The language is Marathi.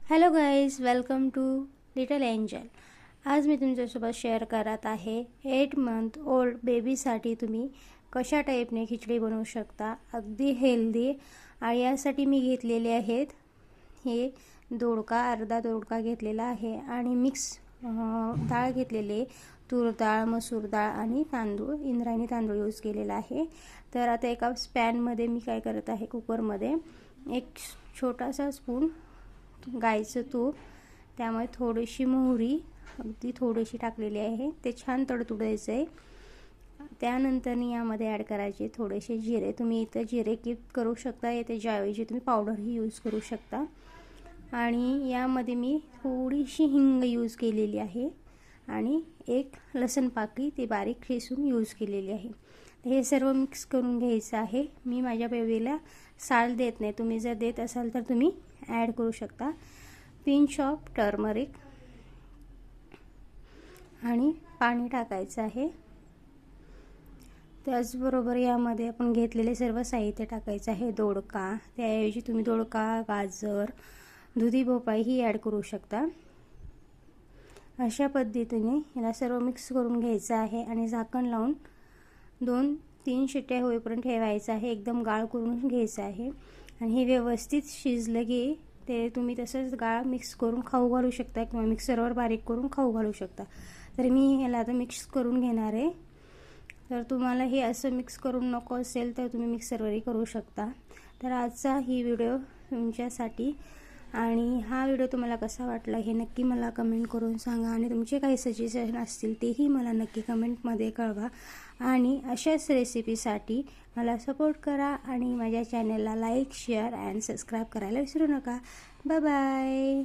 Hello guys, welcome to little angel. आज मी तुमच्यासोबत शेअर करत आहे 8 मंथ ओल्ड बेबीसाठी तुम्ही कशा टाईपने खिचडी बनवू शकता, अगदी हेल्दी। आणि यासाठी मी घेतलेले आहेत हे दोडका, अर्धा दोडका घेतलेला आहे आणि मिक्स डाळ घेतलेले, तूर डाळ, मसूर डाळ आणि तांदूळ, इंद्रायणी तांदूळ यूज केलेला आहे। तर आता एका पॅनमध्ये मी काय करत आहे, कुकरमध्ये एक छोटासा स्पून गाईचं तूप, त्यामुळे थोडीशी मोहरी, अगदी थोडीशी टाकलेली आहे, ते छान तडतडायचं आहे। त्यानंतर यामध्ये ॲड करायचे थोडेसे जिरे। तुम्ही इथं जिरे कीप करू शकता, त्याच्याऐवजी तुम्ही पावडरही यूज करू शकता। आणि यामध्ये मी थोडीशी हिंग यूज केलेली आहे आणि एक लसूण पाकळी ती बारीक ठेचून यूज केलेली आहे। हे सर्व मिक्स करून घ्यायचं आहे। मी माझ्या बेबीला साल देत नाही, तुम्ही जर देत असाल तर तुम्ही ॲड करू शकता। पिंच ऑफ टर्मरिक आणि पाणी टाकायचं आहे। त्याचबरोबर यामध्ये आपण घेतलेले सर्व साहित्य टाकायचं आहे। दोडका, त्याऐवजी तुम्ही दोडका, गाजर, दुधी भोपळा ही ॲड करू शकता। अशा पद्धतीने याला सर्व मिक्स करून घ्यायचं आहे आणि झाकण लावून 2-3 शिट्ट्या होईपर्यंत ठेवायचं आहे। एकदम गाळ करून घ्यायचं आहे आणि हे व्यवस्थित शिजलं की ते तुम्ही तसंच गाळ मिक्स करून खाऊ घालू शकता किंवा मिक्सरवर बारीक करून खाऊ घालू शकता। तर मी ह्याला आता मिक्स करून घेणार आहे। तर तुम्हाला हे असं मिक्स करून नको असेल तर तुम्ही मिक्सरवरही करू शकता। तर आजचा ही व्हिडिओ तुमच्यासाठी, आणि हा व्हिडिओ तुम्हाला कसा वाटला हे नक्की मला कमेंट करून सांगा आणि तुमचे काही सजेशन असतील तेही मला नक्की कमेंटमध्ये कळवा। आणि अशाच रेसिपीसाठी मला सपोर्ट करा आणि माझ्या चॅनलला लाईक, शेअर अँड सबस्क्राईब करायला विसरू नका। Bye bye.